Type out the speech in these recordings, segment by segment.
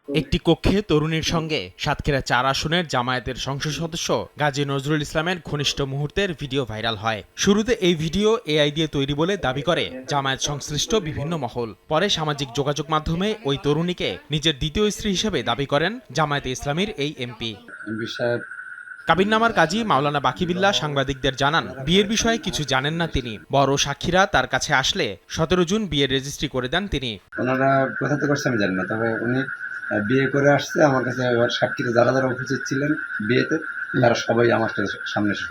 একটি কক্ষে তরুণীর সঙ্গে সাতক্ষীরা ৪ আসনের জামায়াতের সংসদ সদস্য গাজী নজরুল ইসলামের ঘনিষ্ঠ মুহূর্তের ভিডিও ভাইরাল হয়। শুরুতে এই ভিডিও এআই দিয়ে তৈরি বলে দাবি করে জামায়াত সংশ্লিষ্ট বিভিন্ন মহল। পরে সামাজিক যোগাযোগ মাধ্যমে ওই তরুণীকে নিজের দ্বিতীয় স্ত্রী হিসেবে দাবি করেন জামায়াতে ইসলামীর এই এমপি। কাবিননামার কাজী মাওলানা বাকিবিল্লাহ সাংবাদিকদের জানান, বিয়ের বিষয়ে কিছু জানেন না তিনি। বড় সাক্ষীরা তার কাছে আসলে ১৭ জুন বিয়ের রেজিস্ট্রি করে দেন তিনি। ওনারা কোথা থেকে করছে আমি জানি না, তবে উনি বিয়ে করে আসছে আমার কাছে। সাক্ষীরা যারা যারা উপস্থিত ছিলেন বিয়েতে তারা সবাই আমার সামনে এসে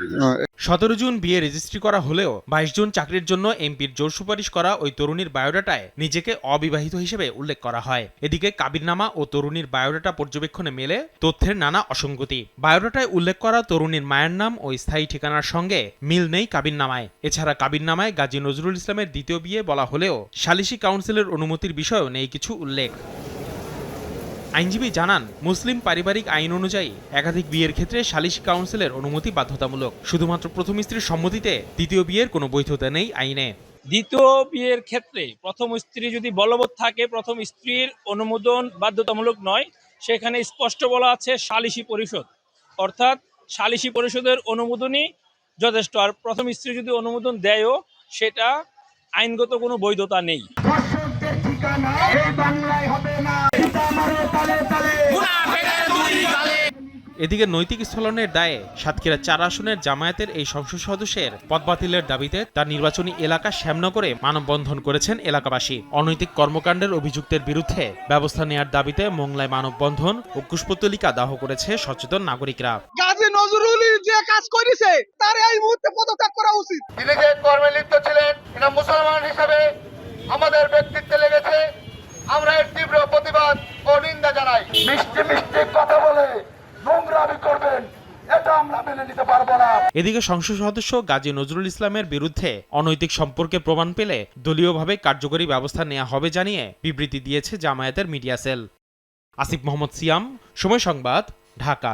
১৭ জুন বিয়ে রেজিস্ট্রি করা হলেও ২২ জুন চাকরির জন্য এমপির জোর সুপারিশ করা ওই তরুণীর বায়োডাটায় নিজেকে অবিবাহিত হিসেবে উল্লেখ করা হয়। এদিকে কাবিননামা ও তরুণীর বায়োডাটা পর্যবেক্ষণে মেলে তথ্যের নানা অসঙ্গতি। বায়োডাটায় উল্লেখ করা তরুণীর মায়ের নাম ও স্থায়ী ঠিকানার সঙ্গে মিল নেই কাবিননামায়। এছাড়া কাবিননামায় গাজী নজরুল ইসলামের দ্বিতীয় বিয়ে বলা হলেও সালিসি কাউন্সিলের অনুমতির বিষয়েও নেই কিছু উল্লেখ। আইনজীবী জানান, মুসলিম পারিবারিক আইন অনুযায়ী একাধিক বিয়ের ক্ষেত্রে সালিসি কাউন্সিলের অনুমতি বাধ্যতামূলক। শুধুমাত্র প্রথম স্ত্রীর সম্মতিতে দ্বিতীয় বিয়ের কোনো বৈধতা নেই আইনে। দ্বিতীয় বিয়ের ক্ষেত্রে প্রথম স্ত্রী যদি বলবৎ থাকে, প্রথম স্ত্রীর অনুমোদন বাধ্যতামূলক নয়। সেখানে স্পষ্ট বলা আছে সালিসি পরিষদ, অর্থাৎ সালিসি পরিষদের অনুমোদনই যথেষ্ট। আর প্রথম স্ত্রী যদি অনুমোদন দেয়ও, সেটা আইনগত কোনো বৈধতা নেই। এদিকে নৈতিক স্থলনের দায়ে সাতক্ষীরা ৪ আসনের জামায়াতের এই সংসদ সদস্যের পদ বাতিলের দাবিতে তার নির্বাচনী এলাকা শ্যামনগরে মানববন্ধন করেছেন এলাকাবাসী। অনৈতিক কর্মকাণ্ডের অভিযুক্তের বিরুদ্ধে ব্যবস্থা নেওয়ার দাবিতে মোংলায় মানববন্ধন ও পুষ্পতলিকা দাহ করেছে সচেতন নাগরিকরা। গাজী নজরুল যে কাজ করেছে তার এই মুহূর্তে পদত্যাগ করা উচিত। তিনি যে কর্মে লিপ্ত ছিলেন, এটা মুসলমান হিসেবে আমাদের ব্যক্তিত্বে লেগেছে। আমরা এর তীব্র প্রতিবাদ ও নিন্দা জানাই। মিষ্টি মিষ্টি কথা বলে নোংরামি করবেন, এটা আমরা মেনে নিতে পারবো না। এদিকে সংসদ সদস্য গাজী নজরুল ইসলামের বিরুদ্ধে অনৈতিক সম্পর্কে প্রমাণ পেলে দলীয়ভাবে কার্যকরী ব্যবস্থা নেওয়া হবে জানিয়ে বিবৃতি দিয়েছে জামায়াতের মিডিয়া সেল। আসিফ মোহাম্মদ সিয়াম, সময় সংবাদ, ঢাকা।